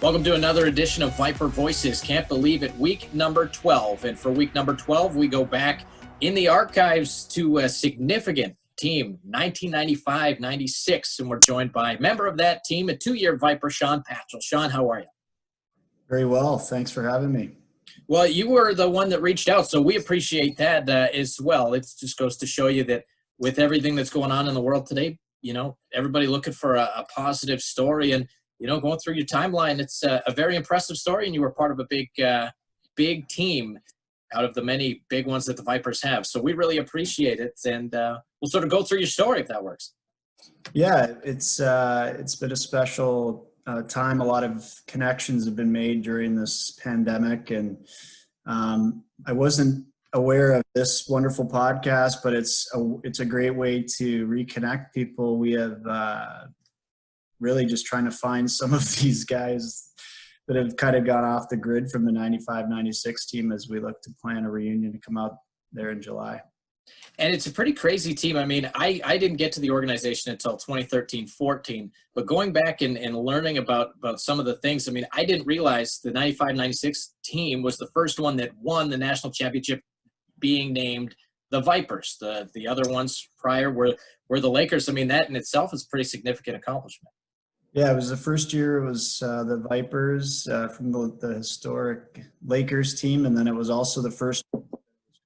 Welcome to another edition of Viper Voices. Can't believe it, week number 12. And for week number 12, we go back in the archives to a significant team, 1995-96. And we're joined by a member of that team, a two-year Viper, Sean Patchell. Sean, how are you? Very well. Thanks for having me. Well, you were the one that reached out, so we appreciate that as well. It just goes to show you that with everything that's going on in the world today, everybody looking for a positive story. And going through your timeline, it's a very impressive story, and you were part of a big team out of the many big ones that the Vipers have. So we really appreciate it, and we'll sort of go through your story if that works. Yeah, it's been a special time. A lot of connections have been made during this pandemic, and I wasn't aware of this wonderful podcast, but it's a great way to reconnect people. We have really just trying to find some of these guys that have kind of gone off the grid from the 95-96 team as we look to plan a reunion to come out there in July. And it's a pretty crazy team. I mean, I didn't get to the organization until 2013-14, but going back and learning about some of the things, I mean, I didn't realize the 95-96 team was the first one that won the national championship, being named the Vipers. The other ones prior were the Lakers. I mean, that in itself is a pretty significant accomplishment. Yeah, it was the first year. It was the Vipers from the historic Lakers team, and then it was also the first one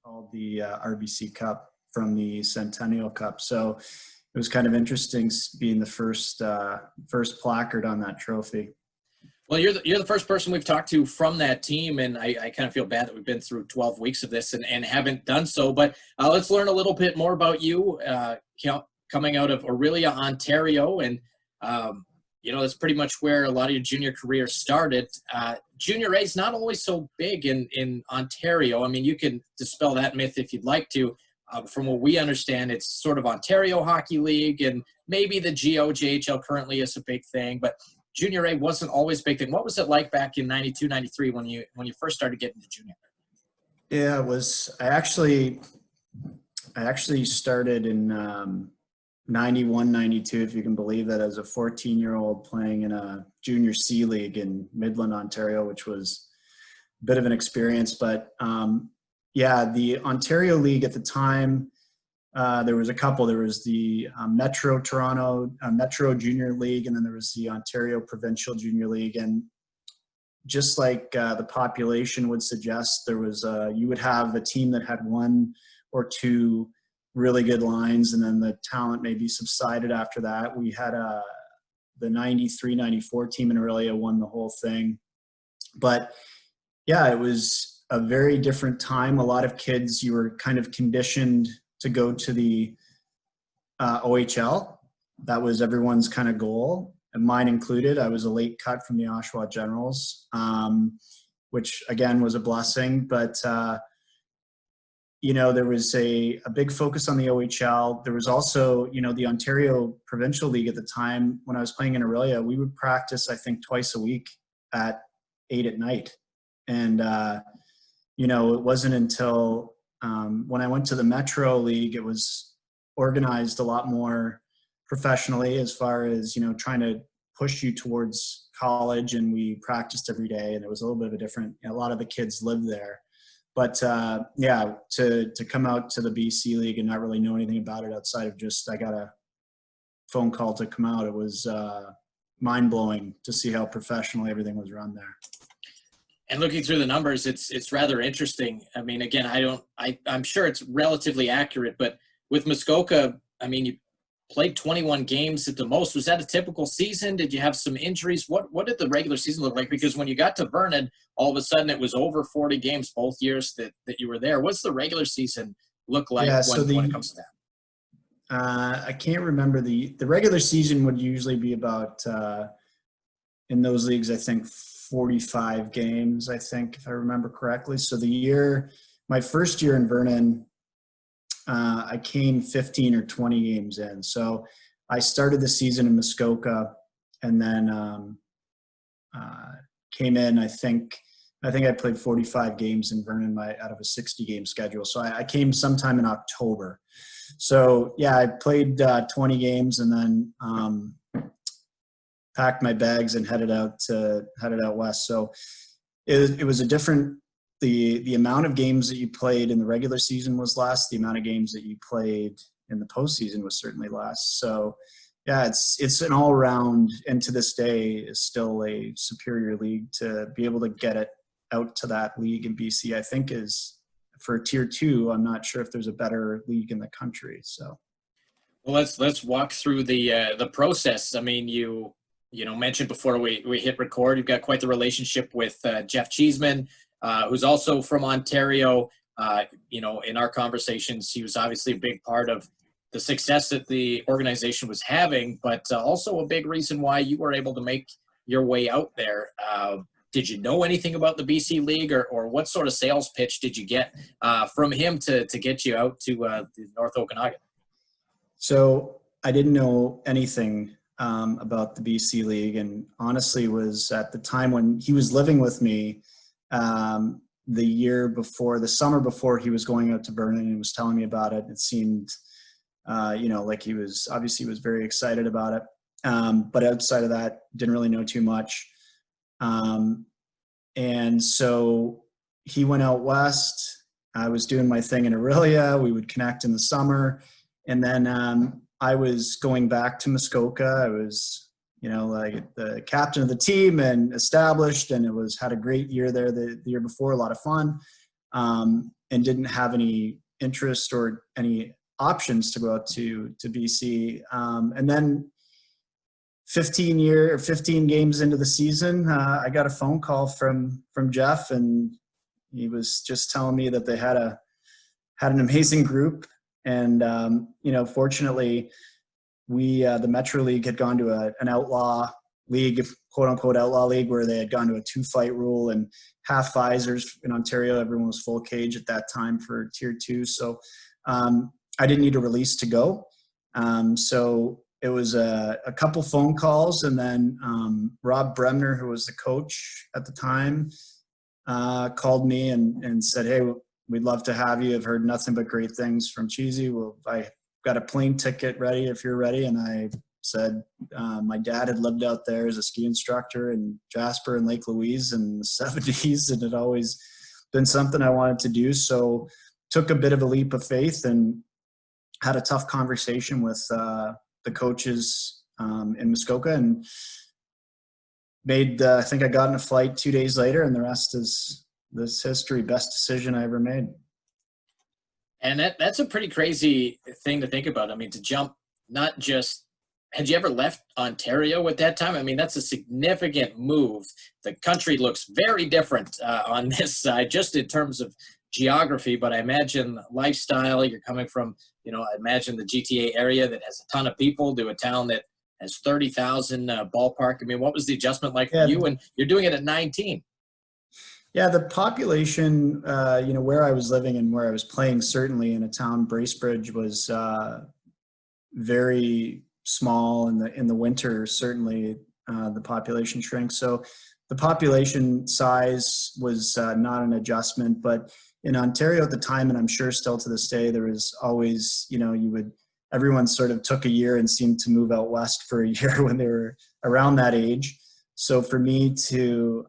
called the RBC Cup from the Centennial Cup. So it was kind of interesting being the first placard on that trophy. Well, you're the first person we've talked to from that team, and I kind of feel bad that we've been through 12 weeks of this and haven't done so. But let's learn a little bit more about you coming out of Orillia, Ontario, and that's pretty much where a lot of your junior career started. Junior A is not always so big in Ontario. I mean, you can dispel that myth if you'd like to. From what we understand, it's sort of Ontario Hockey League, and maybe the GOJHL currently is a big thing, but Junior A wasn't always a big thing. What was it like back in 92, 93 when you first started getting to junior? Yeah, it was. I actually started in 91, 92, if you can believe that, as a 14-year-old playing in a junior C league in Midland, Ontario, which was a bit of an experience. But the Ontario League at the time, there was a couple. There was the Metro Toronto Metro Junior League, and then there was the Ontario Provincial Junior League. And just like the population would suggest, there was you would have a team that had one or two really good lines, and then the talent maybe subsided after that. We had the 93-94 team in Orillia won the whole thing. But yeah, it was a very different time. A lot of kids, you were kind of conditioned to go to the OHL. That was everyone's kind of goal, and mine included. I was a late cut from the Oshawa Generals, which again was a blessing. But there was a big focus on the OHL. There was also, the Ontario Provincial League at the time. When I was playing in Orillia, we would practice, I think, twice a week at 8 at night. And, it wasn't until when I went to the Metro League, it was organized a lot more professionally as far as, trying to push you towards college. And we practiced every day, and it was a little bit of a different, a lot of the kids lived there. But to come out to the BC League and not really know anything about it outside of just I got a phone call to come out, it was mind-blowing to see how professionally everything was run there. And looking through the numbers, it's rather interesting. I mean, again, I'm sure it's relatively accurate, but with Muskoka, I mean, you played 21 games at the most. Was that a typical season? Did you have some injuries? What did the regular season look like? Because when you got to Vernon, all of a sudden it was over 40 games both years that you were there. What's the regular season look like when it comes to that? I can't remember. The regular season would usually be about, in those leagues, I think 45 games, I think, if I remember correctly. So my first year in Vernon, I came 15 or 20 games in. So I started the season in Muskoka, and then came in, I think I played 45 games in Vernon out of a 60-game schedule. So I came sometime in October. So, yeah, I played 20 games, and then packed my bags and headed out west. So it was a different. The amount of games that you played in the regular season was less. The amount of games that you played in the postseason was certainly less. So, yeah, it's an all around, and to this day is still a superior league. To be able to get it out to that league in BC, I think is for Tier 2. I'm not sure if there's a better league in the country. So, well, let's walk through the process. I mean, you mentioned before we hit record, you've got quite the relationship with Jeff Cheeseman, who's also from Ontario. In our conversations, he was obviously a big part of the success that the organization was having, but also a big reason why you were able to make your way out there. Did you know anything about the BC League, or what sort of sales pitch did you get from him to get you out to the North Okanagan? So I didn't know anything about the BC League, and honestly was at the time when he was living with me the summer before he was going out to Vernon and was telling me about it. It seemed, like he was very excited about it. But outside of that, didn't really know too much. And so he went out west. I was doing my thing in Aurelia. We would connect in the summer. And then I was going back to Muskoka. I was, like the captain of the team and established, and had a great year there the year before, a lot of fun, and didn't have any interest or any options to go out to BC. And then 15 games into the season, I got a phone call from Jeff, and he was just telling me that they had an amazing group. And, fortunately, the Metro League had gone to an outlaw league, quote unquote outlaw league, where they had gone to a 2-fight rule and half visors in Ontario. Everyone was full cage at that time for Tier 2. So I didn't need a release to go. So it was a couple phone calls, and then Rob Bremner, who was the coach at the time, called me and said, "Hey, we'd love to have you. I've heard nothing but great things from Cheesy. Well, I got a plane ticket ready if you're ready." And I said, my dad had lived out there as a ski instructor in Jasper and Lake Louise in the 70s, and it had always been something I wanted to do. So took a bit of a leap of faith and had a tough conversation with the coaches in Muskoka, and I think I got in a flight 2 days later, and the rest is this history. Best decision I ever made. And that's a pretty crazy thing to think about. I mean, to jump, not just, had you ever left Ontario at that time? I mean, that's a significant move. The country looks very different on this side, just in terms of geography, but I imagine lifestyle, you're coming from, I imagine the GTA area that has a ton of people to a town that has 30,000 ballpark. I mean, what was the adjustment like for you? And you're doing it at 19. Yeah, the population, where I was living and where I was playing, certainly in a town, Bracebridge, was very small. In the winter, certainly the population shrank. So the population size was not an adjustment. But in Ontario at the time, and I'm sure still to this day, there was always, everyone sort of took a year and seemed to move out west for a year when they were around that age. So for me to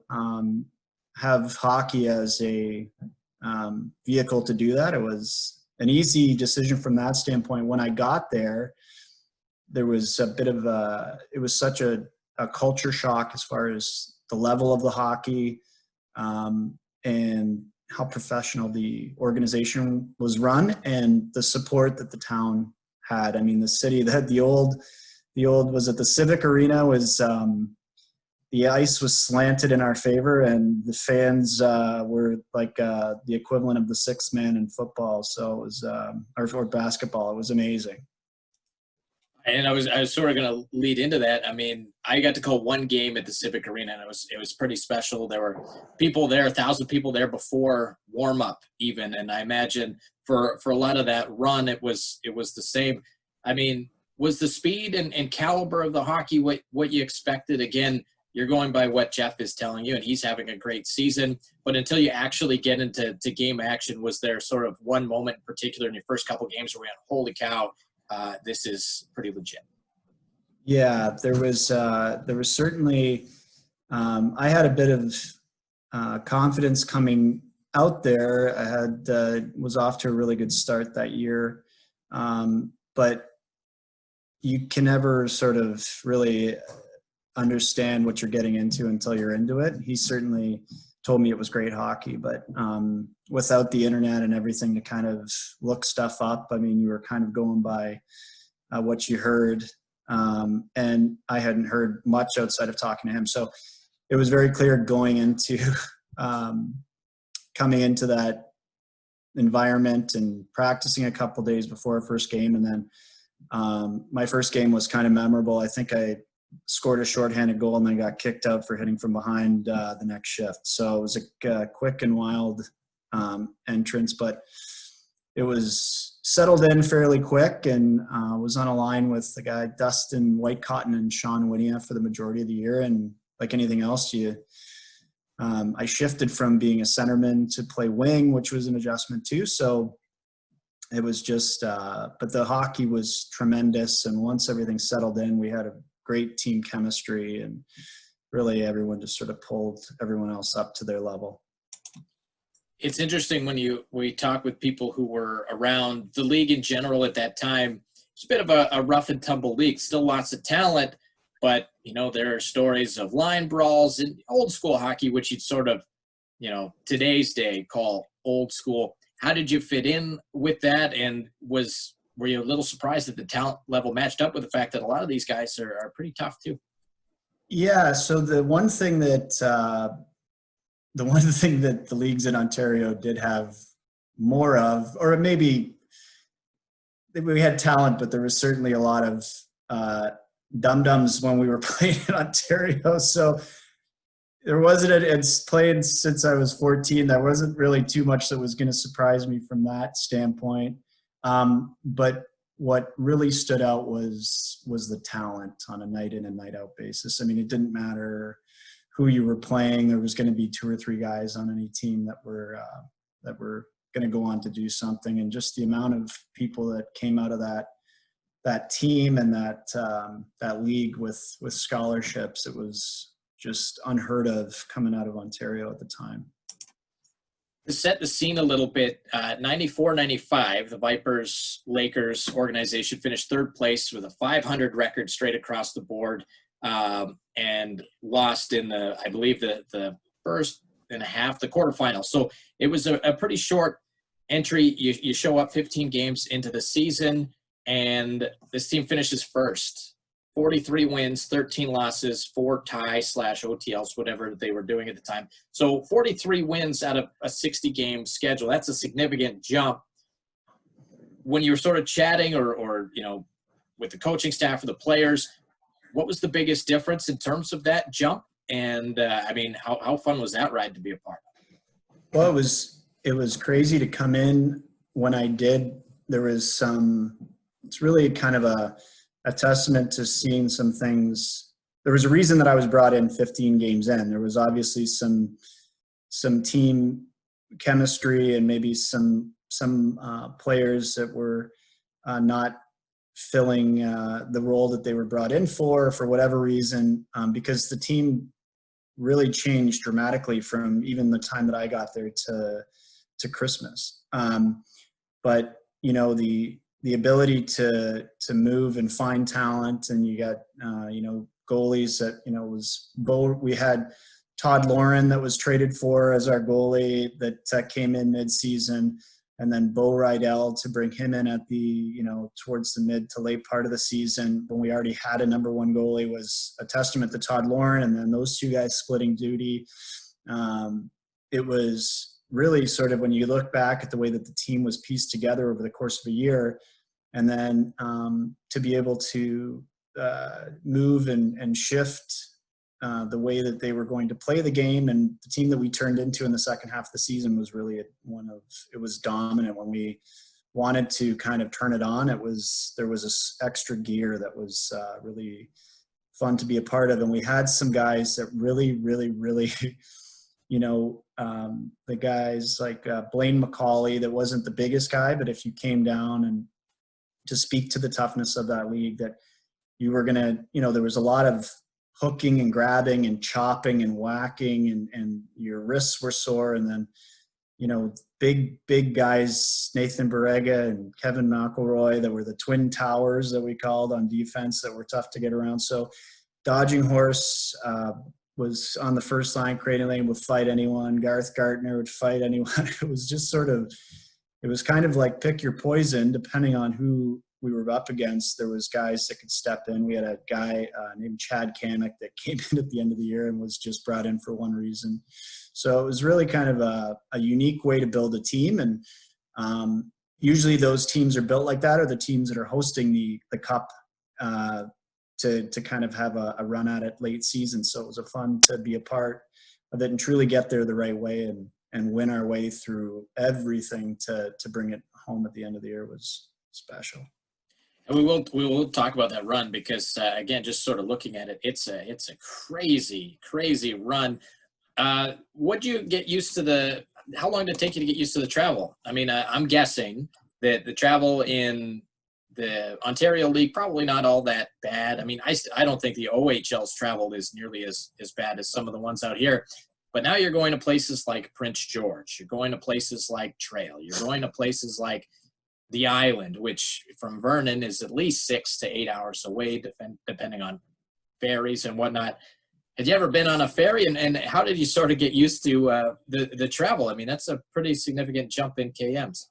have hockey as a vehicle to do that, it was an easy decision from that standpoint. When I got there, there was a bit of it was such a culture shock as far as the level of the hockey and how professional the organization was run and the support that the town had. I mean, the city, the old was at the Civic Arena was the ice was slanted in our favor, and the fans were like the equivalent of the sixth man in football. So it was, or basketball. It was amazing. And I was sort of going to lead into that. I mean, I got to call one game at the Civic Arena, and it was pretty special. There were people there, 1,000 people there before warm up even. And I imagine for a lot of that run, it was the same. I mean, was the speed and caliber of the hockey what you expected? Again, you're going by what Jeff is telling you, and he's having a great season. But until you actually get into game action, was there sort of one moment in particular in your first couple games where we went, holy cow, this is pretty legit? Yeah, there was certainly, I had a bit of confidence coming out there. I had was off to a really good start that year, but you can never sort of really understand what you're getting into until you're into it. He certainly told me it was great hockey, but without the internet and everything to kind of look stuff up, I mean, you were kind of going by what you heard. And I hadn't heard much outside of talking to him. So it was very clear going into coming into that environment and practicing a couple days before our first game. And then my first game was kind of memorable. I think I scored a shorthanded goal and then got kicked out for hitting from behind the next shift. So it was a quick and wild entrance, but it was settled in fairly quick, and was on a line with the guy Dustin Whitecotton and Sean Winia for the majority of the year. And like anything else, I shifted from being a centerman to play wing, which was an adjustment too. So it was just, but the hockey was tremendous. And once everything settled in, we had a great team chemistry, and really everyone just sort of pulled everyone else up to their level. It's interesting when we talk with people who were around the league in general at that time. It's a bit of a rough and tumble league, still lots of talent, but there are stories of line brawls and old school hockey, which you'd sort of, today's day call old school. How did you fit in with that? And were you a little surprised that the talent level matched up with the fact that a lot of these guys are pretty tough too? Yeah. So the one thing that the leagues in Ontario did have more of, or maybe we had talent, but there was certainly a lot of dum-dums when we were playing in Ontario. So there wasn't, it's played since I was 14. There wasn't really too much that was going to surprise me from that standpoint. But what really stood out was the talent on a night in and night out basis. I mean, it didn't matter who you were playing. There was going to be 2 or 3 guys on any team that were going to go on to do something. And just the amount of people that came out of that team and that league with scholarships, it was just unheard of coming out of Ontario at the time. To set the scene a little bit, 94-95, the Vipers-Lakers organization finished third place with a .500 record straight across the board, and lost in I believe the first and a half, the quarterfinals. So it was a pretty short entry. You show up 15 games into the season, and this team finishes first. 43 wins, 13 losses, 4 tie/OTLs, whatever they were doing at the time. So 43 wins out of a 60-game schedule. That's a significant jump. When you were sort of chatting or with the coaching staff or the players, what was the biggest difference in terms of that jump? And how fun was that ride to be a part of? Well, it was crazy to come in when I did. There was it's really kind of a testament to seeing some things. There was a reason that I was brought in 15 games in. There was obviously some team chemistry and maybe some players that were not filling the role that they were brought in for whatever reason, because the team really changed dramatically from even the time that I got there to Christmas. But the ability to move and find talent, and you got goalies that was we had Todd Lauren that was traded for as our goalie that came in mid-season, and then Bo Rydell to bring him in at the towards the mid to late part of the season when we already had a number 1 goalie was a testament to Todd Lauren. And then those 2 guys splitting duty. It was really sort of, when you look back at the way that the team was pieced together over the course of a year, and then to be able to move and shift the way that they were going to play the game, and the team that we turned into in the second half of the season was really it was dominant. When we wanted to kind of turn it on, there was this extra gear that was really fun to be a part of. And we had some guys that really, really, really, the guys like Blaine McCauley, that wasn't the biggest guy, but if you came down and to speak to the toughness of that league, that you were going to, there was a lot of hooking and grabbing and chopping and whacking, and your wrists were sore. And then, big guys, Nathan Barrega and Kevin McElroy, that were the twin towers that we called on defense, that were tough to get around. So Dodging Horse was on the first line. Creighton Lane would fight anyone. Garth Gartner would fight anyone. It was just it was kind of like pick your poison depending on who we were up against. There was guys that could step in. We had a guy named Chad Kamek that came in at the end of the year and was just brought in for one reason. So it was really kind of a unique way to build a team. And usually those teams are built like that, or the teams that are hosting the cup to kind of have a run at it late season. So it was a fun to be a part of it and truly get there the right way and win our way through everything to bring it home at the end of the year was special. And we will talk about that run because again, just sort of looking at it, it's a crazy run. What'd you get used to how long did it take you to get used to the travel? I mean, I'm guessing that the travel in the Ontario League, probably not all that bad. I mean, I don't think the OHL's travel is nearly as bad as some of the ones out here. But now you're going to places like Prince George. You're going to places like Trail. You're going to places like the Island, which from Vernon is at least 6 to 8 hours away, depending on ferries and whatnot. Had you ever been on a ferry, and how did you sort of get used to the travel? I mean, that's a pretty significant jump in KMs.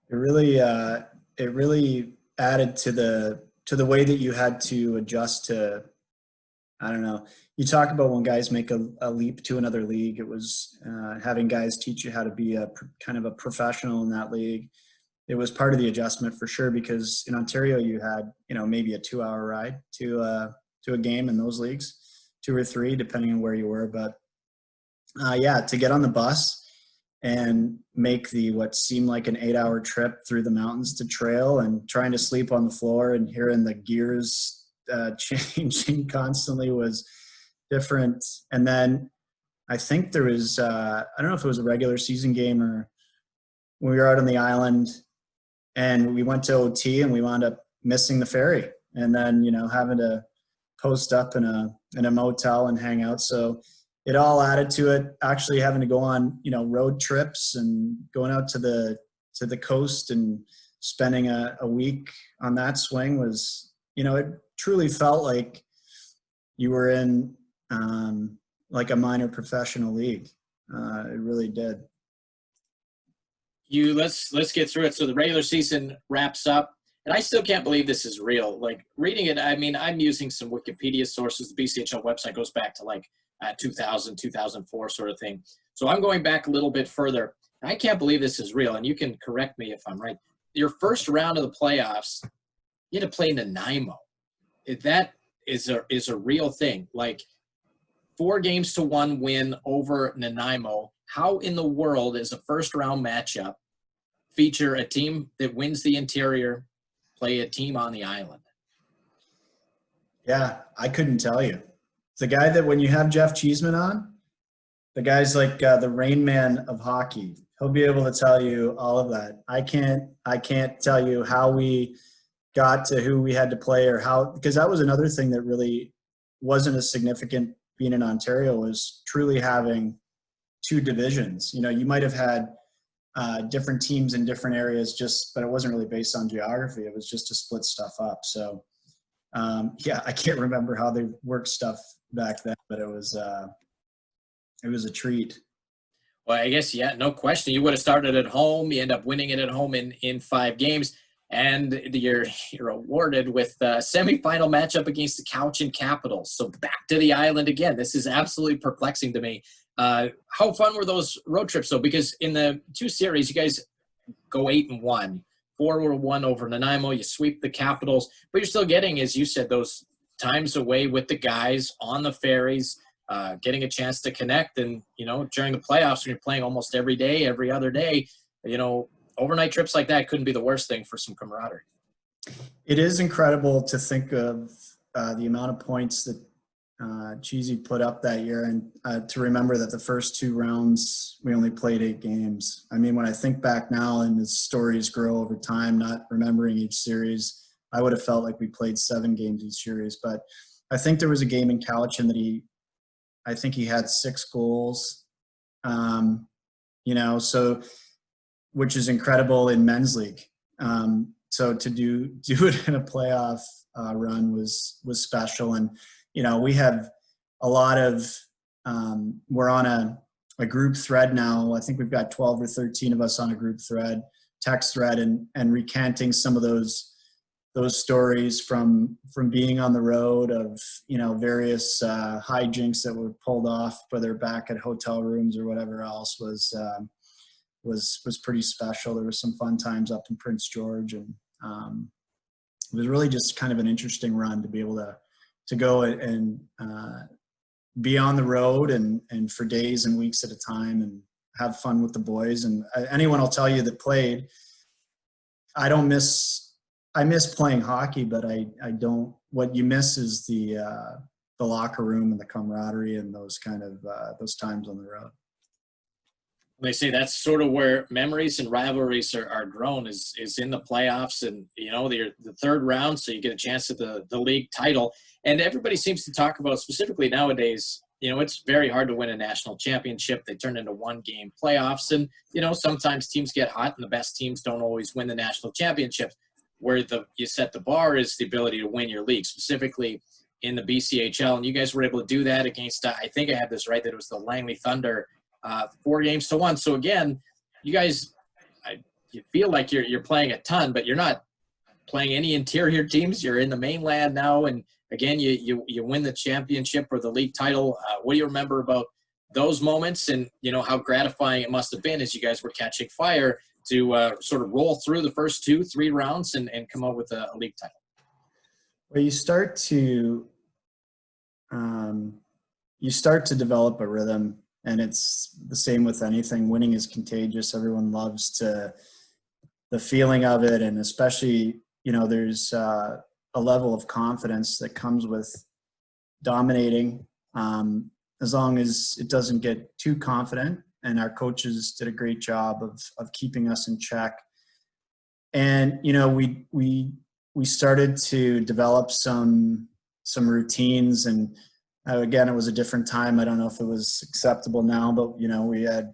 It really added to the way that you had to adjust to, I don't know. You talk about when guys make a leap to another league. It was having guys teach you how to be kind of a professional in that league. It was part of the adjustment for sure, because in Ontario you had, maybe a 2-hour ride to a game in those leagues, 2 or 3, depending on where you were. But to get on the bus and make what seemed like an 8-hour trip through the mountains to Trail, and trying to sleep on the floor and hearing the gears changing constantly was different. And then I think there was, I don't know if it was a regular season game or when we were out on the island and we went to OT and we wound up missing the ferry, and then, having to post up in a motel and hang out. So it all added to it. Actually having to go on, road trips and going out to the coast and spending a week on that swing was, it truly felt like you were in like a minor professional league. It really did. Let's get through it. So the regular season wraps up, and I still can't believe this is real. Like reading it, I mean, I'm using some Wikipedia sources. The BCHL website goes back to like 2000, 2004 sort of thing. So I'm going back a little bit further. I can't believe this is real, and you can correct me if I'm right. Your first round of the playoffs, you had to play Nanaimo. That is a real thing. Like 4-1 win over Nanaimo. How in the world is a first round matchup feature a team that wins the interior play a team on the island? Yeah, I couldn't tell you. The guy that when you have Jeff Cheeseman on, the guy's like the Rain Man of hockey. He'll be able to tell you all of that. I can't tell you how we got to who we had to play or how, because that was another thing that really wasn't as significant being in Ontario, was truly having 2 divisions. You might have had different teams in different areas, but it wasn't really based on geography. It was just to split stuff up. So I can't remember how they worked stuff back then, but it was a treat. Well, I guess, no question. You would have started at home. You end up winning it at home in 5 games. And you're awarded with a semifinal matchup against the Cowichan Capitals. So back to the island again. This is absolutely perplexing to me. How fun were those road trips, though? Because in the 2 series, you guys go 8-1. 4-1 over Nanaimo. You sweep the Capitals. But you're still getting, as you said, those times away with the guys on the ferries, getting a chance to connect. And, during the playoffs, when you're playing almost every day, every other day, overnight trips like that couldn't be the worst thing for some camaraderie. It is incredible to think of the amount of points that Cheesy put up that year, and to remember that the first 2 rounds we only played 8 games. I mean, when I think back now and the stories grow over time, not remembering each series, I would have felt like we played 7 games each series. But I think there was a game in Cowichan that I think he had 6 goals. So which is incredible in men's league. So to do it in a playoff run was special. And, we have a lot of, we're on a group thread now. I think we've got 12 or 13 of us on a group thread, text thread, and recanting some of those stories from being on the road of, various hijinks that were pulled off, whether back at hotel rooms or whatever else was pretty special. There were some fun times up in Prince George, and it was really just kind of an interesting run to be able to go and be on the road and for days and weeks at a time and have fun with the boys. And anyone will tell you that played, I miss playing hockey, but I don't, what you miss is the locker room and the camaraderie and those kind of those times on the road. They say that's sort of where memories and rivalries are grown is in the playoffs, and the third round, so you get a chance at the league title. And everybody seems to talk about, specifically nowadays, it's very hard to win a national championship. They turn into 1-game playoffs, and sometimes teams get hot, and the best teams don't always win the national championships. Where you set the bar is the ability to win your league, specifically in the BCHL, and you guys were able to do that against, I think I have this right, that it was the Langley Thunder, 4-1. So again, you guys, you feel like you're playing a ton, but you're not playing any interior teams. You're in the mainland now, and again, you win the championship or the league title. What do you remember about those moments, and how gratifying it must have been as you guys were catching fire to sort of roll through the first 2-3 rounds and come out with a league title? Well, you start to develop a rhythm. And it's the same with anything. Winning is contagious. Everyone loves the feeling of it. And especially, there's a level of confidence that comes with dominating, as long as it doesn't get too confident. And our coaches did a great job of keeping us in check. And, we started to develop some routines, and again, it was a different time. I don't know if it was acceptable now, but we had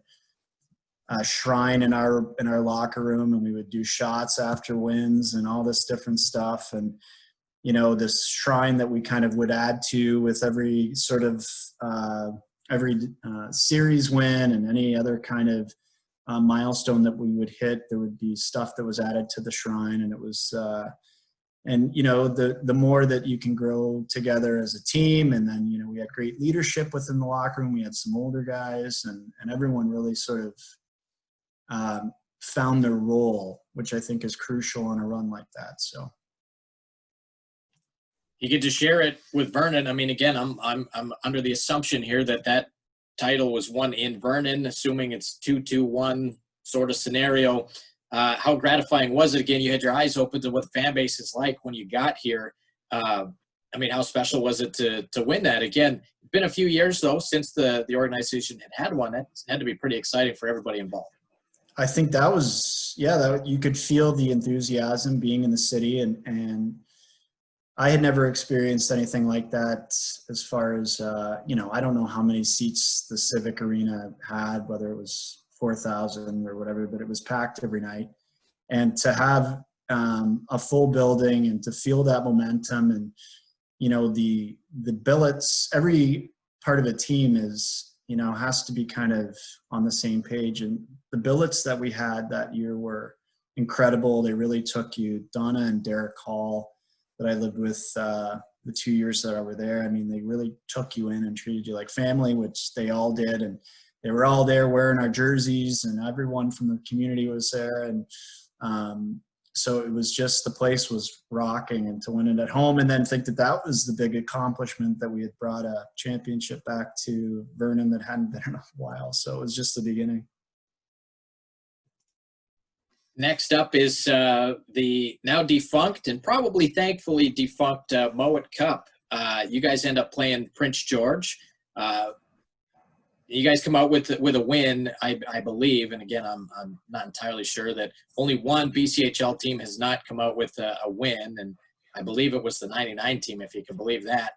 a shrine in our locker room, and we would do shots after wins and all this different stuff. And this shrine that we kind of would add to with every sort of series win and any other kind of milestone that we would hit, there would be stuff that was added to the shrine, and it was. And, the more that you can grow together as a team, and then, we had great leadership within the locker room. We had some older guys, and everyone really sort of found their role, which I think is crucial on a run like that. So you get to share it with Vernon. I mean, again, I'm under the assumption here that title was won in Vernon, assuming it's 2-2-1 sort of scenario. How gratifying was it? Again, you had your eyes open to what the fan base is like when you got here. How special was it to win that? Again, it's been a few years, though, since the organization had one. That had to be pretty exciting for everybody involved. I think that was, you could feel the enthusiasm being in the city, and I had never experienced anything like that as far as, I don't know how many seats the Civic Arena had, whether it was 4,000 or whatever, but it was packed every night. And to have a full building and to feel that momentum, and the billets, every part of a team is has to be kind of on the same page. And the billets that we had that year were incredible. They really took you. Donna and Derek Hall, that I lived with the 2 years that I were there, I mean, they really took you in and treated you like family, which they all did. And they were all there wearing our jerseys, and everyone from the community was there. And so it was just, the place was rocking, and to win it at home, and then think that was the big accomplishment, that we had brought a championship back to Vernon that hadn't been in a while. So it was just the beginning. Next up is the now defunct and probably thankfully defunct Mowat Cup. You guys end up playing Prince George. You guys come out with a win, I believe, and again, I'm not entirely sure, that only one BCHL team has not come out with a win, and I believe it was the 99 team, if you can believe that,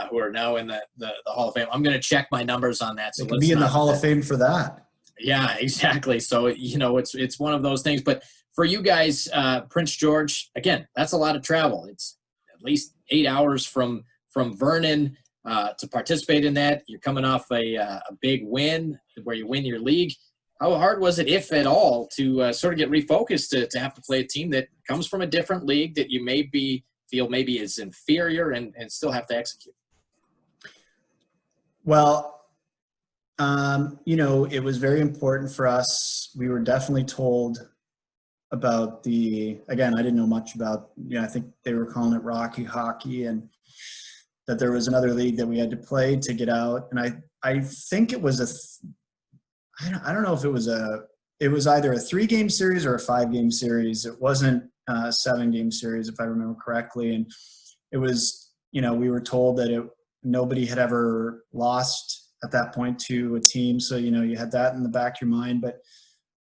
who are now in the Hall of Fame. I'm going to check my numbers on that. So They could be in the Hall of Fame for that. Yeah, exactly. So, it's one of those things. But for you guys, Prince George, again, that's a lot of travel. It's at least 8 hours from Vernon to participate in that. You're coming off a big win where you win your league. How hard was it, if at all, to sort of get refocused to have to play a team that comes from a different league that you feel maybe is inferior and still have to execute? Well, it was very important for us. We were definitely told about again, I didn't know much about, I think they were calling it Rocky Hockey, and that there was another league that we had to play to get out. And I think it was I don't know if it was either a 3-game series or a 5-game series. It wasn't a 7-game series, if I remember correctly. And it was, we were told that nobody had ever lost at that point to a team. So, you had that in the back of your mind, but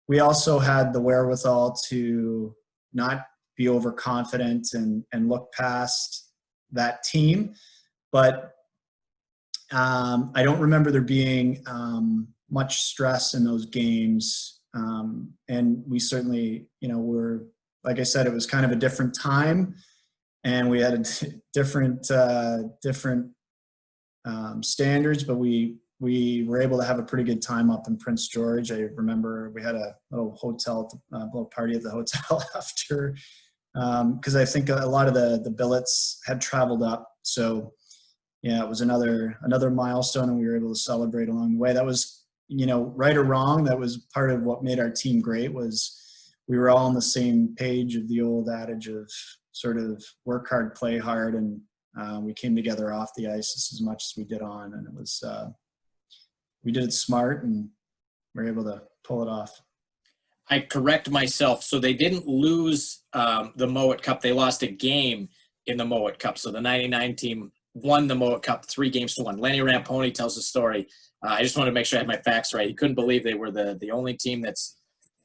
we also had the wherewithal to not be overconfident and look past that team. But I don't remember there being much stress in those games. And we certainly, like I said, it was kind of a different time, and we had different standards, but we were able to have a pretty good time up in Prince George. I remember we had a little little party at the hotel after, because I think a lot of the billets had traveled up. So yeah, it was another milestone, and we were able to celebrate along the way. That was, right or wrong, that was part of what made our team great, was we were all on the same page of the old adage of sort of work hard, play hard, and we came together off the ice just as much as we did on, and it was we did it smart, and we were able to pull it off. I correct myself. So they didn't lose the Mowat Cup. They lost a game in the Mowat Cup. So the 99 team won the Mowat Cup 3-1. Lenny Ramponi tells the story. I just wanted to make sure I had my facts right. He couldn't believe they were the only team that's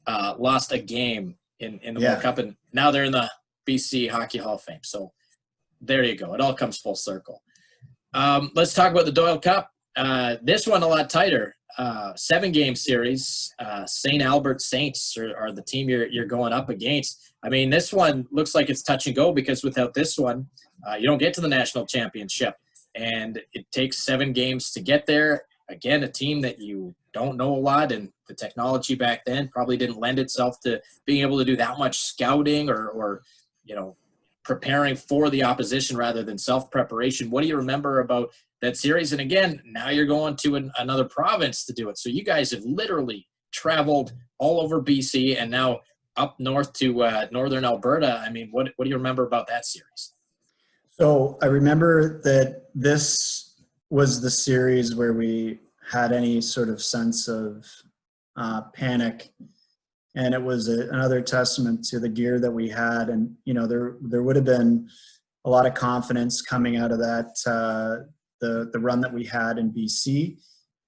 lost a game in the Mowat Cup, and now they're in the BC Hockey Hall of Fame. So there you go. It all comes full circle. Let's talk about the Doyle Cup. This one a lot tighter. 7-game series. St. Albert Saints are the team you're going up against. I mean, this one looks like it's touch and go, because without this one, you don't get to the national championship. And it takes 7 games to get there. Again, a team that you don't know a lot, and the technology back then probably didn't lend itself to being able to do that much scouting or preparing for the opposition rather than self-preparation. What do you remember about that series? And again, now you're going to another province to do it. So you guys have literally traveled all over BC and now up north to northern Alberta. I mean, what do you remember about that series? So I remember that this was the series where we had any sort of sense of panic. And it was another testament to the gear that we had. And, there would have been a lot of confidence coming out of that, the run that we had in BC.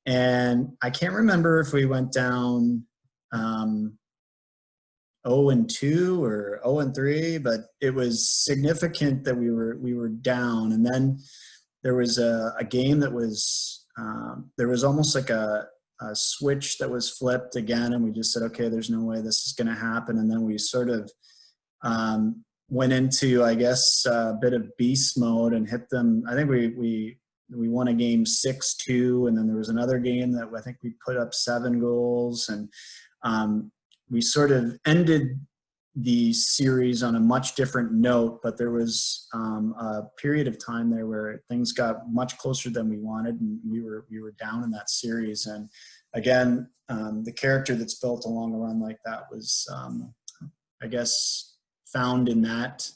And I can't remember if we went down 0-2 or 0-3, but it was significant that we were down. And then there was a game that was, there was almost like a switch that was flipped again, and we just said, okay, there's no way this is going to happen. And then we sort of went into, I guess, a bit of beast mode and hit them. I think we won a game 6-2, and then there was another game that I think we put up 7 goals, and we sort of ended the series on a much different note. But there was a period of time there where things got much closer than we wanted, and we were down in that series. And again, the character that's built along a run like that was, I guess, found in that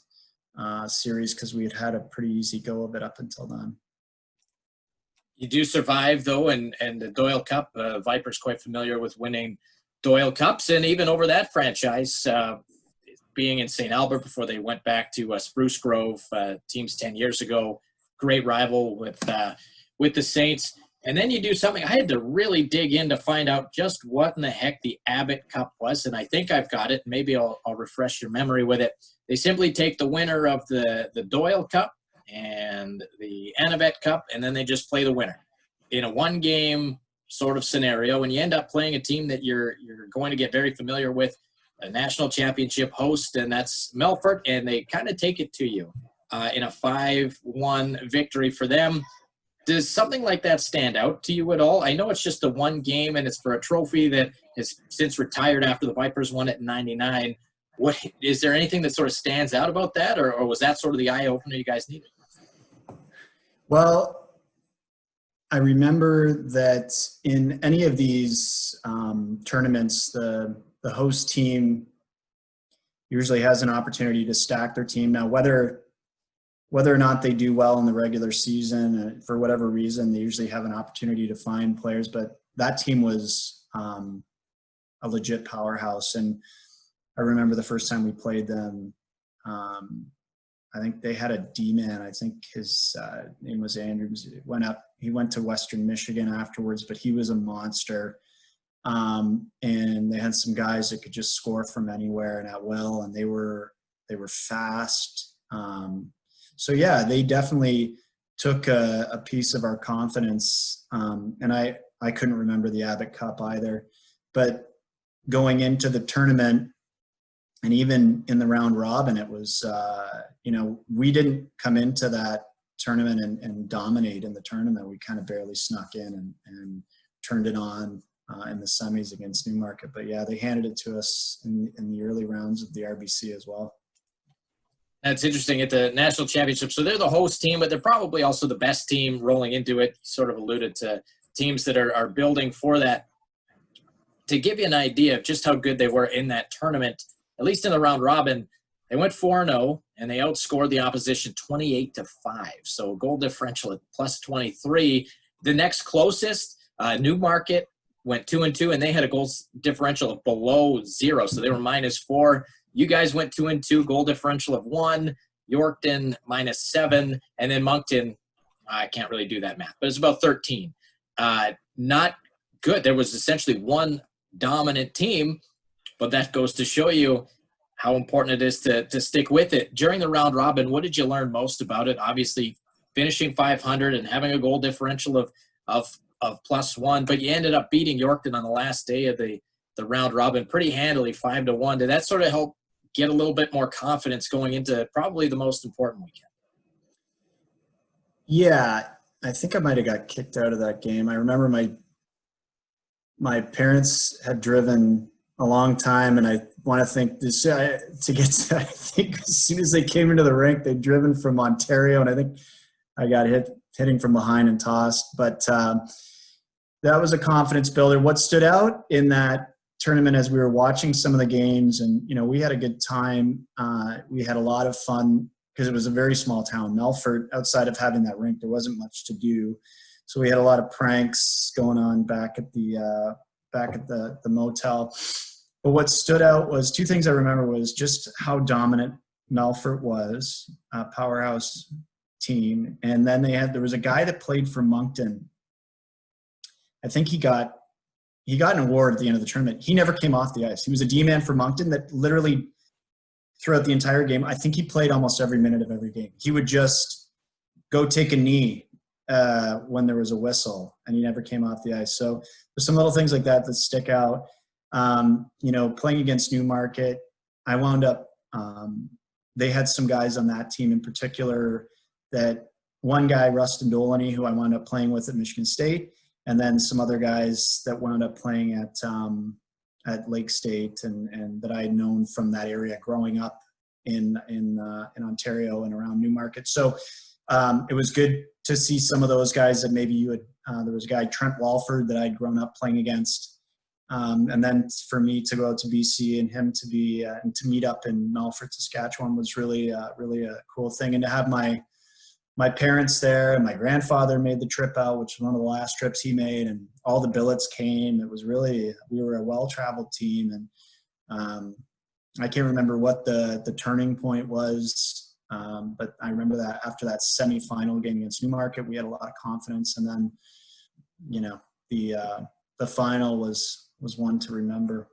series, because we had a pretty easy go of it up until then. You do survive, though, and the Doyle Cup. Viper's quite familiar with winning Doyle Cups, and even over that franchise, being in St. Albert before they went back to Spruce Grove, teams 10 years ago. Great rival with the Saints. And then you do something. I had to really dig in to find out just what in the heck the Abbott Cup was, and I think I've got it. Maybe I'll refresh your memory with it. They simply take the winner of the Doyle Cup and the Anavet Cup, and then they just play the winner in a one-game sort of scenario, and you end up playing a team that you're going to get very familiar with, a national championship host, and that's Melfort, and they kind of take it to you in a 5-1 victory for them. Does something like that stand out to you at all? I know it's just the one game, and it's for a trophy that has since retired after the Vipers won it in '99. What is there anything that sort of stands out about that, or was that sort of the eye opener you guys needed? Well, I remember that in any of these tournaments, the host team usually has an opportunity to stack their team. Now, whether or not they do well in the regular season, for whatever reason, they usually have an opportunity to find players. But that team was a legit powerhouse. And I remember the first time we played them, I think they had a D-man. I think his name was Andrews. He went to Western Michigan afterwards, but he was a monster. And they had some guys that could just score from anywhere and at will, and they were fast. So yeah, they definitely took a piece of our confidence. And I couldn't remember the Abbott Cup either, but going into the tournament and even in the round robin, it was, we didn't come into that tournament and dominate in the tournament. We kind of barely snuck in and turned it on in the semis against Newmarket. But yeah, they handed it to us in the early rounds of the RBC as well. That's interesting at the national championship. So they're the host team, but they're probably also the best team rolling into it. You sort of alluded to teams that are building for that. To give you an idea of just how good they were in that tournament, at least in the round robin, they went 4-0 and they outscored the opposition 28-5. So goal differential at plus 23. The next closest, Newmarket, went 2-2, and they had a goal differential of below 0. So they were -4. You guys went 2-2, goal differential of 1. Yorkton -7, and then Moncton, I can't really do that math, but it's about 13. Not good. There was essentially one dominant team, but that goes to show you how important it is to stick with it. During the round robin, what did you learn most about it? Obviously, finishing 500 and having a goal differential of +1, but you ended up beating Yorkton on the last day of the round robin pretty handily, 5-1. Did that sort of help get a little bit more confidence going into probably the most important weekend? Yeah, I think I might have got kicked out of that game. I remember my parents had driven a long time, and I want to think this to get to, I think as soon as they came into the rink, they'd driven from Ontario, and I think I got hitting from behind and tossed. But that was a confidence builder. What stood out in that tournament as we were watching some of the games, and we had a good time. We had a lot of fun because it was a very small town. Melfort, outside of having that rink, there wasn't much to do. So we had a lot of pranks going on back at the motel. But what stood out was two things I remember was just how dominant Melfort was, a powerhouse team. And then there was a guy that played for Moncton. I think he got an award at the end of the tournament. He never came off the ice. He was a D-man for Moncton that literally throughout the entire game, I think he played almost every minute of every game. He would just go take a knee when there was a whistle, and he never came off the ice. So there's some little things like that stick out. Playing against Newmarket, I wound up, they had some guys on that team in particular, that one guy, Rustin Dolany, who I wound up playing with at Michigan State, and then some other guys that wound up playing at Lake State and that I had known from that area growing up in Ontario and around Newmarket. So it was good to see some of those guys that maybe there was a guy, Trent Walford, that I'd grown up playing against. And then for me to go out to BC and him to be and to meet up in Melfort, Saskatchewan was really a cool thing. And to have my parents there, and my grandfather made the trip out, which was one of the last trips he made, and all the billets came. It was really, we were a well-traveled team. And I can't remember what the turning point was, but I remember that after that semifinal game against Newmarket, we had a lot of confidence. And then the final was one to remember.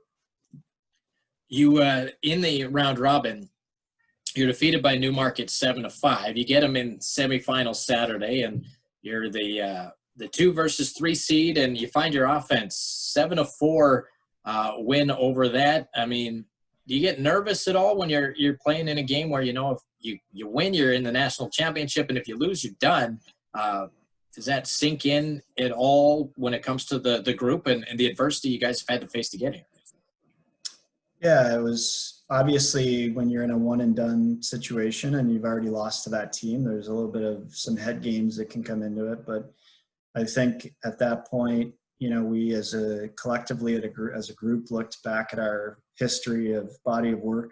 You in the round robin, you're defeated by Newmarket 7-5. You get them in semifinals Saturday, and you're the 2 versus 3 seed, and you find your offense 7-4 win over that. I mean, do you get nervous at all when you're playing in a game where if you win, you're in the national championship, and if you lose, you're done? Does that sink in at all when it comes to the group and the adversity you guys have had to face to get here? Yeah, it was obviously when you're in a one and done situation and you've already lost to that team, there's a little bit of some head games that can come into it. But I think at that point, we as a group looked back at our history of body of work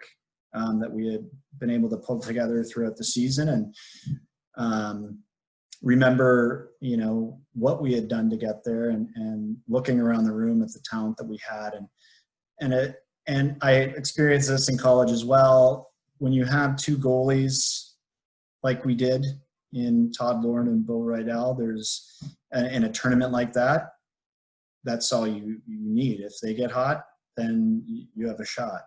that we had been able to pull together throughout the season, and remember, what we had done to get there, and looking around the room at the talent that we had, and I experienced this in college as well. When you have 2 goalies like we did in Todd Lorne and Bo Rydell, there's in a tournament like that, that's all you need. If they get hot, then you have a shot.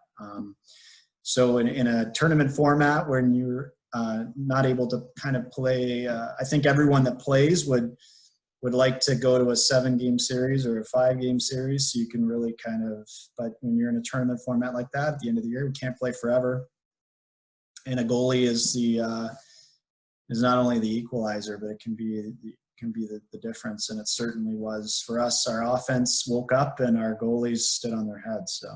So in a tournament format when you're not able to kind of play, I think everyone that plays would like to go to a 7-game series or a 5-game series, so you can really but when you're in a tournament format like that, at the end of the year, we can't play forever. And a goalie is not only the equalizer, but it can be the difference. And it certainly was for us. Our offense woke up and our goalies stood on their heads. So.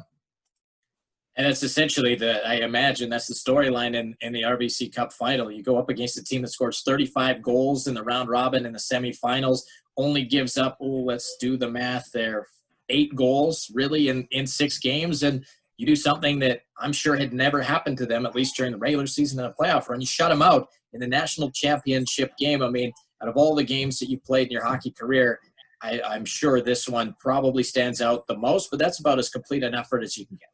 And that's essentially I imagine that's the storyline in the RBC Cup final. You go up against a team that scores 35 goals in the round robin in the semifinals, only gives up, let's do the math there, 8 goals really in 6 games. And you do something that I'm sure had never happened to them, at least during the regular season and a playoff run. You shut them out in the national championship game. I mean, out of all the games that you played in your hockey career, I'm sure this one probably stands out the most, but that's about as complete an effort as you can get.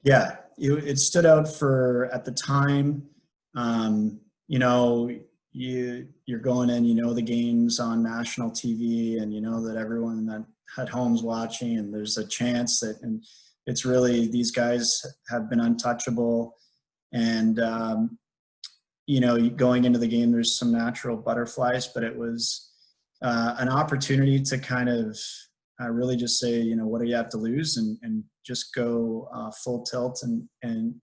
Yeah, it stood out for at the time. You're going in, the games on national TV, and that everyone that at home's watching, and there's a chance that, and it's really, these guys have been untouchable, and going into the game, there's some natural butterflies, but it was an opportunity to kind of really just say, what do you have to lose, and just go full tilt. And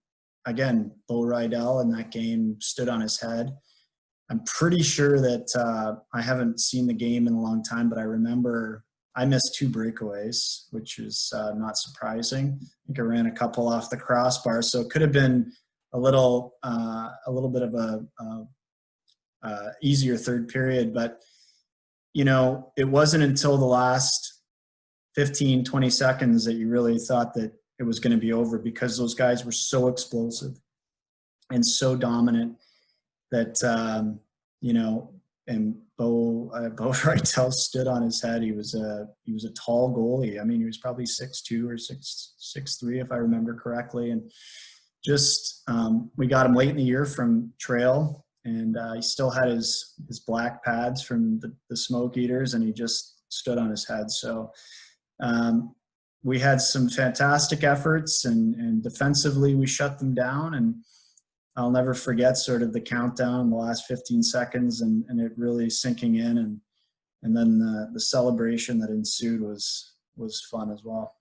again, Bo Rydell in that game stood on his head. I'm pretty sure that I haven't seen the game in a long time, but I remember I missed 2 breakaways, which is not surprising. I think I ran a couple off the crossbar, so it could have been a little bit of a easier third period. But it wasn't until the last 15, 20 seconds that you really thought that it was going to be over, because those guys were so explosive and so dominant that, and Bo Rydell stood on his head. He was a tall goalie. I mean, he was probably 6'2" or 6'3", if I remember correctly. And just, we got him late in the year from Trail, and he still had his black pads from the Smoke Eaters, and he just stood on his head. So, we had some fantastic efforts, and defensively we shut them down, and I'll never forget sort of the countdown, the last 15 seconds, and it really sinking in, and then the celebration that ensued was fun as well.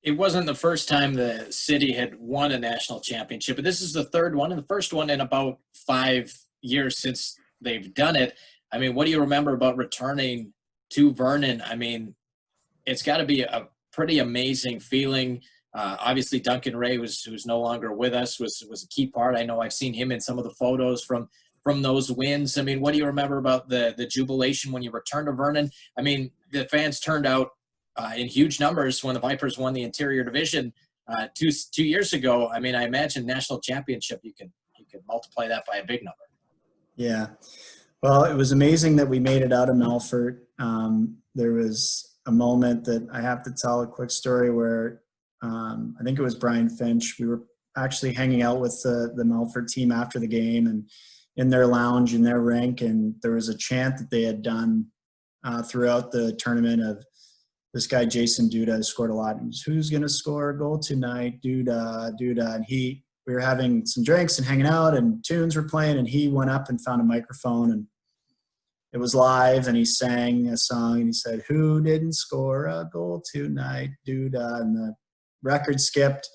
It wasn't the first time the city had won a national championship, but this is the 3rd one, and the first one in about 5 years since they've done it. I mean, what do you remember about returning to Vernon? I mean, it's got to be a pretty amazing feeling. Obviously, Duncan Ray, who's no longer with us, was a key part. I know I've seen him in some of the photos from those wins. I mean, what do you remember about the jubilation when you returned to Vernon? I mean, the fans turned out in huge numbers when the Vipers won the Interior Division 2 years ago. I mean, I imagine national championship, you could multiply that by a big number. Yeah. Well, it was amazing that we made it out of Melfort. There was a moment that I have to tell, a quick story, where I think it was Brian Finch. We were actually hanging out with the Melfort team after the game, and in their lounge, in their rink, and there was a chant that they had done throughout the tournament of this guy, Jason Duda, scored a lot. And who's going to score a goal tonight? Duda. And we were having some drinks and hanging out and tunes were playing, and he went up and found a microphone, and it was live, and he sang a song, and he said, "Who didn't score a goal tonight? Duda." And the record skipped,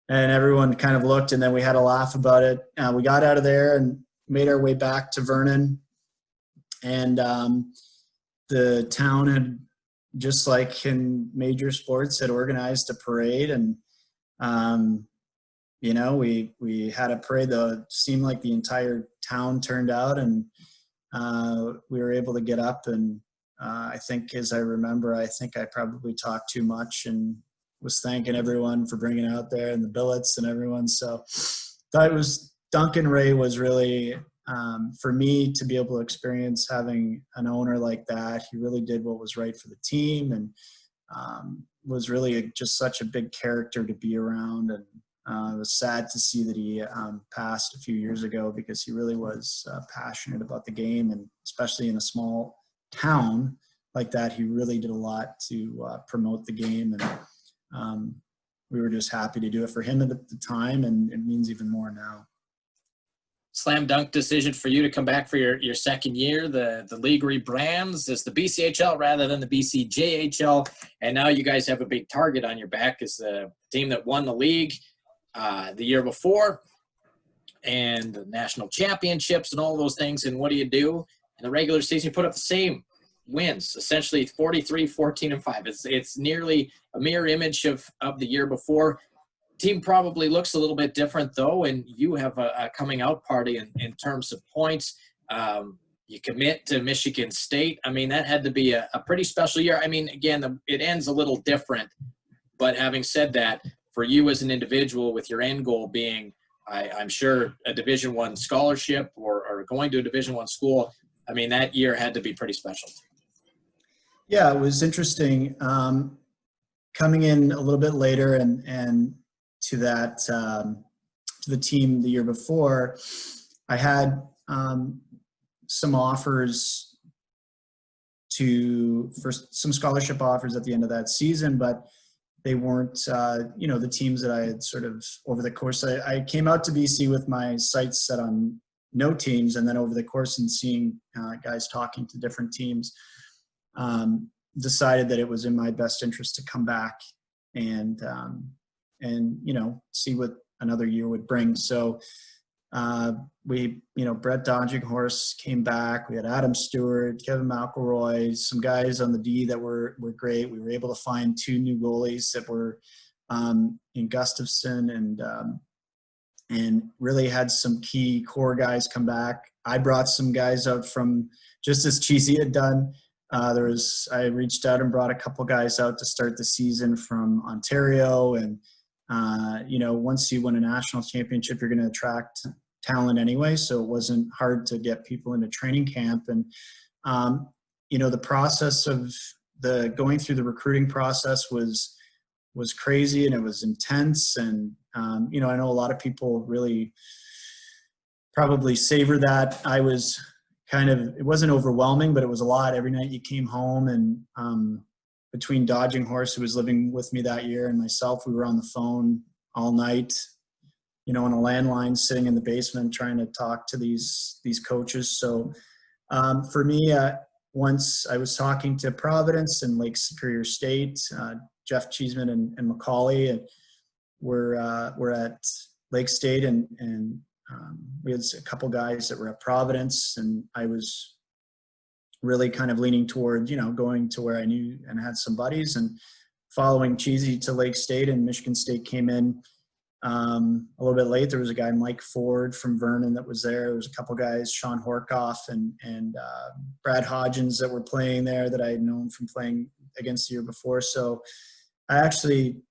and everyone kind of looked, and then we had a laugh about it. We got out of there and made our way back to Vernon, and the town had, just like in major sports, had organized a parade, and we had a parade that seemed like the entire town turned out, and we were able to get up, and I think, as I remember, I think I probably talked too much and was thanking everyone for bringing it out there, and the billets and everyone. So that was, Duncan Ray was really, for me to be able to experience having an owner like that. He really did what was right for the team, and was really just such a big character to be around. And it was sad to see that he passed a few years ago, because he really was passionate about the game, and especially in a small town like that, he really did a lot to promote the game. And we were just happy to do it for him at the time, and it means even more now. Slam dunk decision for you to come back for your second year. The league rebrands as the BCHL rather than the BCJHL, and now you guys have a big target on your back as the team that won the league the year before, and the national championships and all those things. And what do? In the regular season, you put up the same wins, essentially 43, 14, and 5. It's nearly a mirror image of the year before. Team probably looks a little bit different, though, and you have a coming out party in terms of points. You commit to Michigan State. I mean, that had to be a pretty special year. I mean, again, it ends a little different, but having said that, for you as an individual, with your end goal being, I'm sure, a Division I scholarship or going to a Division I school, I mean, that year had to be pretty special. Yeah, it was interesting. Coming in a little bit later and to that to the team the year before, I had some offers for some scholarship offers at the end of that season, but they weren't, the teams that I had sort of over the course. I came out to BC with my sights set on no teams, and then over the course and seeing guys talking to different teams, decided that it was in my best interest to come back and see what another year would bring. So Brett Dodginghorse came back. We had Adam Stewart, Kevin McElroy, some guys on the D that were great. We were able to find 2 new goalies that were in Gustafson, and really had some key core guys come back. I brought some guys out from, just as Cheesy had done. I reached out and brought a couple guys out to start the season from Ontario. And, once you win a national championship, you're going to attract talent anyway. So it wasn't hard to get people into training camp. And, the process of going through the recruiting process was crazy, and it was intense. And, I know a lot of people really probably savor that. I was it wasn't overwhelming, but it was a lot. Every night you came home, and between Dodginghorse, who was living with me that year, and myself, we were on the phone all night, on a landline, sitting in the basement trying to talk to these coaches. So for me, once I was talking to Providence and Lake Superior State, Jeff Cheeseman and Macaulay, and we're at Lake State, and we had a couple guys that were at Providence, and I was really kind of leaning toward, going to where I knew and had some buddies, and following Cheesy to Lake State. And Michigan State came in a little bit late. There was a guy, Mike Ford from Vernon, that was there. There was a couple guys, Sean Horkoff and Brad Hodgins, that were playing there that I had known from playing against the year before. So I actually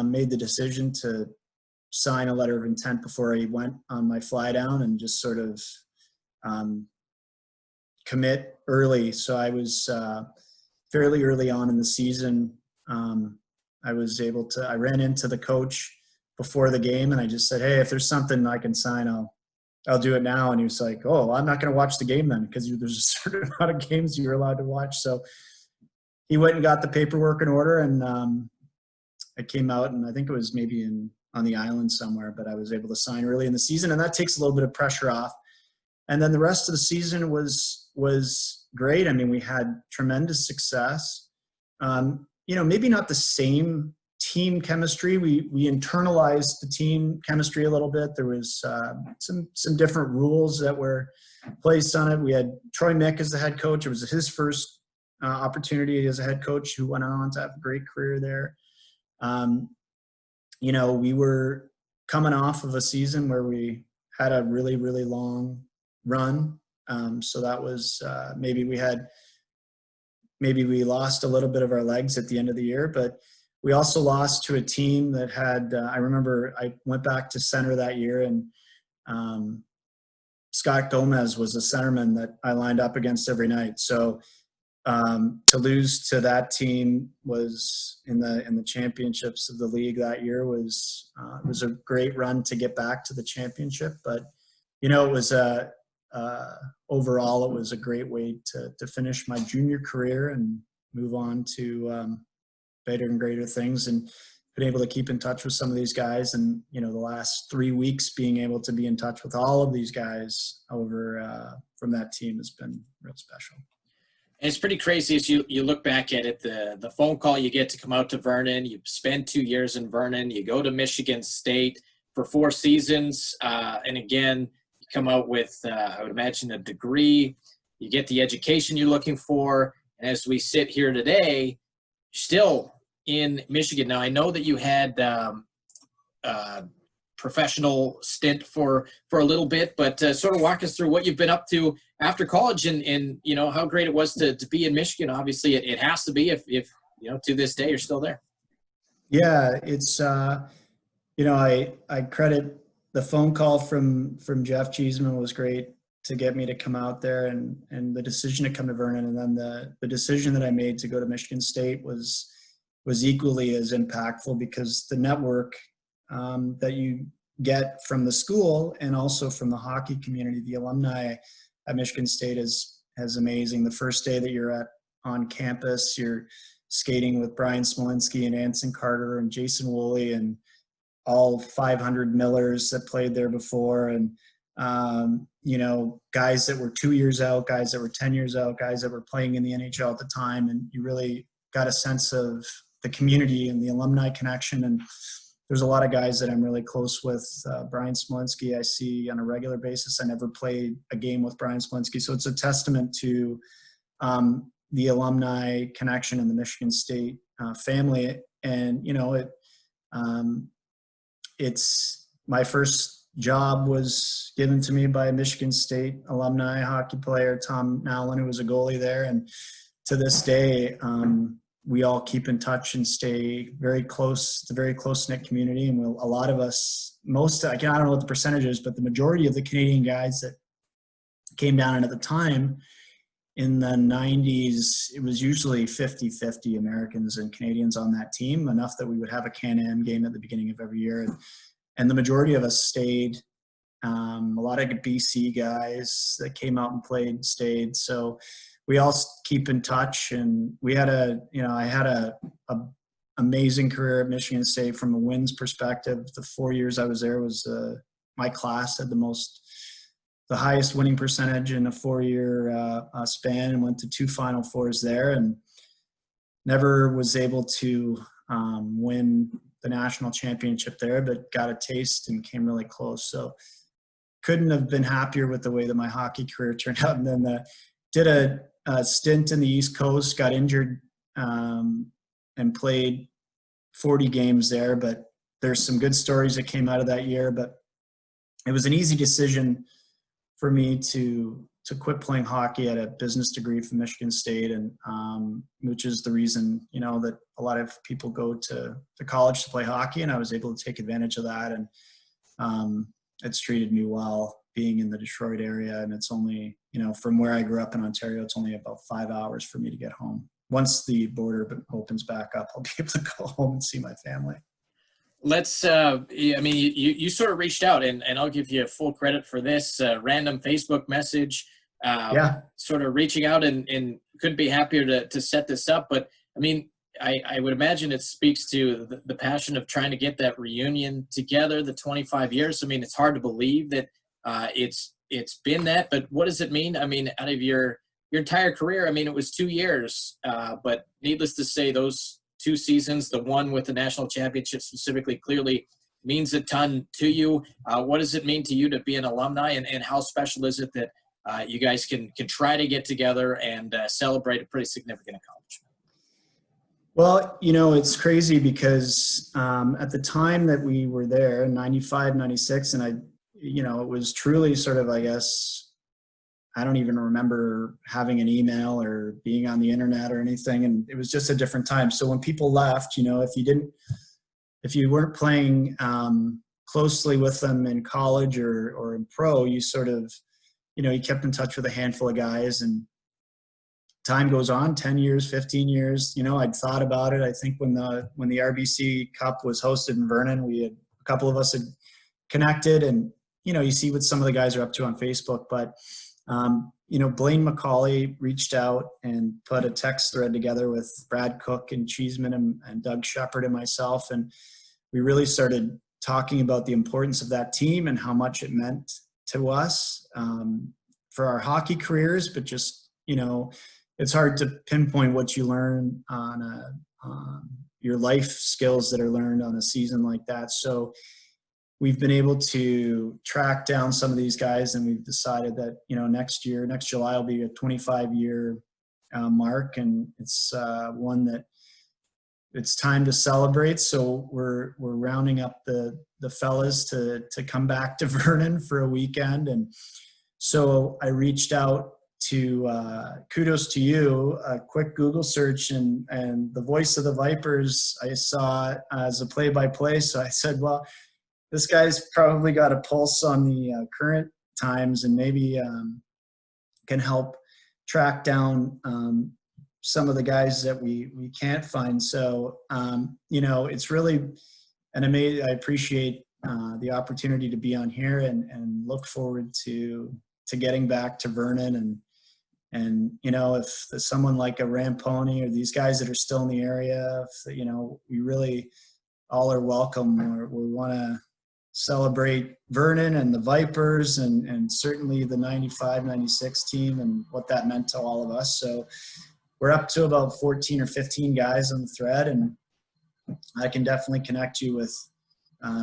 made the decision to sign a letter of intent before I went on my fly down, and just sort of commit early. So I was fairly early on in the season. I ran into the coach before the game, and I just said, "Hey, if there's something I can sign, I'll I'll do it now. And he was like, oh, I'm not going to watch the game then, because there's a certain amount of games you're allowed to watch. So he went and got the paperwork in order, and I came out, and I think it was maybe on the island somewhere, but I was able to sign early in the season, and that takes a little bit of pressure off. And then the rest of the season was great. I mean, we had tremendous success. Maybe not the same team chemistry. We internalized the team chemistry a little bit. There was some different rules that were placed on it. We had Troy Mick as the head coach. It was his first opportunity as a head coach, who went on to have a great career there. We were coming off of a season where we had a really, really long run. So that was maybe we lost a little bit of our legs at the end of the year, but we also lost to a team that had, I remember I went back to center that year, and Scott Gomez was a centerman that I lined up against every night. So to lose to that team was in the championships of the league that year was a great run to get back to the championship. But, it was overall, it was a great way to finish my junior career and move on to better and greater things, and been able to keep in touch with some of these guys. And, the last 3 weeks being able to be in touch with all of these guys over from that team has been real special. And it's pretty crazy as you look back at it, the phone call you get to come out to Vernon, you spend 2 years in Vernon, you go to Michigan State for 4 seasons, and again, you come out with, I would imagine, a degree, you get the education you're looking for, and as we sit here today, still in Michigan. Now, I know that you had professional stint for a little bit, but sort of walk us through what you've been up to after college, and how great it was to be in Michigan. Obviously it has to be if to this day you're still there. Yeah, it's I credit the phone call from Jeff Cheeseman was great to get me to come out there, and the decision to come to Vernon, and then the decision that I made to go to Michigan State was equally as impactful, because the network that you get from the school and also from the hockey community, the alumni at Michigan State is amazing. The first day that you're on campus, you're skating with Brian Smolinski and Anson Carter and Jason Woolley and all 500 Millers that played there before, and guys that were 2 years out, guys that were 10 years out, guys that were playing in the NHL at the time, and you really got a sense of the community and the alumni connection. And there's a lot of guys that I'm really close with. Brian Smolinski I see on a regular basis. I never played a game with Brian Smolinski, so it's a testament to the alumni connection in the Michigan State family. And it's my first job was given to me by a Michigan State alumni hockey player, Tom Nowlin, who was a goalie there, and to this day we all keep in touch and stay very close. It's a very close-knit community, and a lot of us, I don't know what the percentage is, but the majority of the Canadian guys that came down, and at the time in the 90s, it was usually 50-50 Americans and Canadians on that team, enough that we would have a Can-Am game at the beginning of every year. And the majority of us stayed. A lot of BC guys that came out and played stayed. So we all keep in touch, and we had I had a amazing career at Michigan State from a wins perspective. The 4 years I was there was my class had the highest winning percentage in a 4-year span, and went to 2 Final Fours there, and never was able to win the national championship there, but got a taste and came really close. So couldn't have been happier with the way that my hockey career turned out. And then did a stint in the East Coast, got injured, and played 40 games there. But there's some good stories that came out of that year. But it was an easy decision for me to quit playing hockey at a business degree from Michigan State, and which is the reason that a lot of people go to college to play hockey, and I was able to take advantage of that. And it's treated me well being in the Detroit area, and it's only from where I grew up in Ontario, it's only about 5 hours for me to get home. Once the border opens back up, I'll be able to go home and see my family. let's, I mean, you sort of reached out, and I'll give you full credit for this random Facebook message, Yeah. sort of reaching out, and couldn't be happier to set this up. But I mean, I would imagine it speaks to the passion of trying to get that reunion together, the 25 years. I mean, it's hard to believe that it's been that, but what does it mean? I mean, out of your entire career, I mean, it was 2 years, but needless to say, those 2 seasons, the one with the national championship specifically, clearly means a ton to you. What does it mean to you to be an alumni, and how special is it that you guys can try to get together and celebrate a pretty significant accomplishment? Well, it's crazy because at the time that we were there, 95, 96, and it was truly sort of, I guess, I don't even remember having an email or being on the internet or anything. And it was just a different time. So when people left, if you weren't playing closely with them in college or in pro, you sort of, you kept in touch with a handful of guys, and time goes on, 10 years, 15 years, I'd thought about it. I think when the RBC Cup was hosted in Vernon, a couple of us had connected, and, you see what some of the guys are up to on Facebook, but, Blaine McCauley reached out and put a text thread together with Brad Cook and Cheeseman and Doug Shepard and myself. And we really started talking about the importance of that team and how much it meant to us for our hockey careers, but just, it's hard to pinpoint what you learn on your life skills that are learned on a season like that. So we've been able to track down some of these guys, and we've decided that, next July will be a 25-year mark, and it's one that it's time to celebrate. So we're rounding up the fellas to come back to Vernon for a weekend. And so I reached out to kudos to you, a quick Google search, and the voice of the Vipers I saw as a play-by-play. So I said, well, this guy's probably got a pulse on the current times, and maybe can help track down some of the guys that we can't find. So, it's really an amazing, I appreciate the opportunity to be on here, and look forward to getting back to Vernon. And if there's someone like a Ramponi or these guys that are still in the area, we really all are welcome. We want to celebrate Vernon and the Vipers, and certainly the 95, 96 team and what that meant to all of us. So we're up to about 14 or 15 guys on the thread, and I can definitely connect you with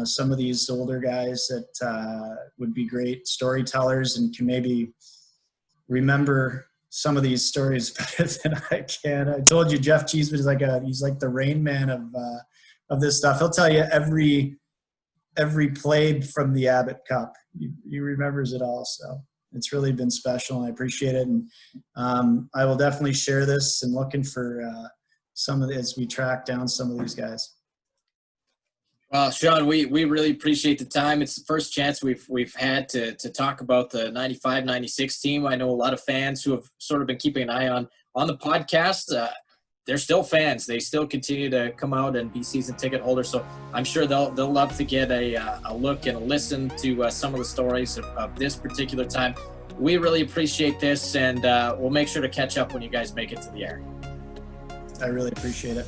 some of these older guys that would be great storytellers and can maybe remember some of these stories better than I can. I told you Jeff Cheeseman is he's like the Rain Man of this stuff. He'll tell you every play from the Abbott Cup. He remembers it all. So it's really been special, and I appreciate it. And I will definitely share this, and looking for some of as we track down some of these guys. Well, Sean, we really appreciate the time. It's the first chance we've had to talk about the 95, 96 team. I know a lot of fans who have sort of been keeping an eye on the podcast. They're still fans. They still continue to come out and be season ticket holders. So I'm sure they'll love to get a look and a listen to some of the stories of this particular time. We really appreciate this, and we'll make sure to catch up when you guys make it to the air. I really appreciate it.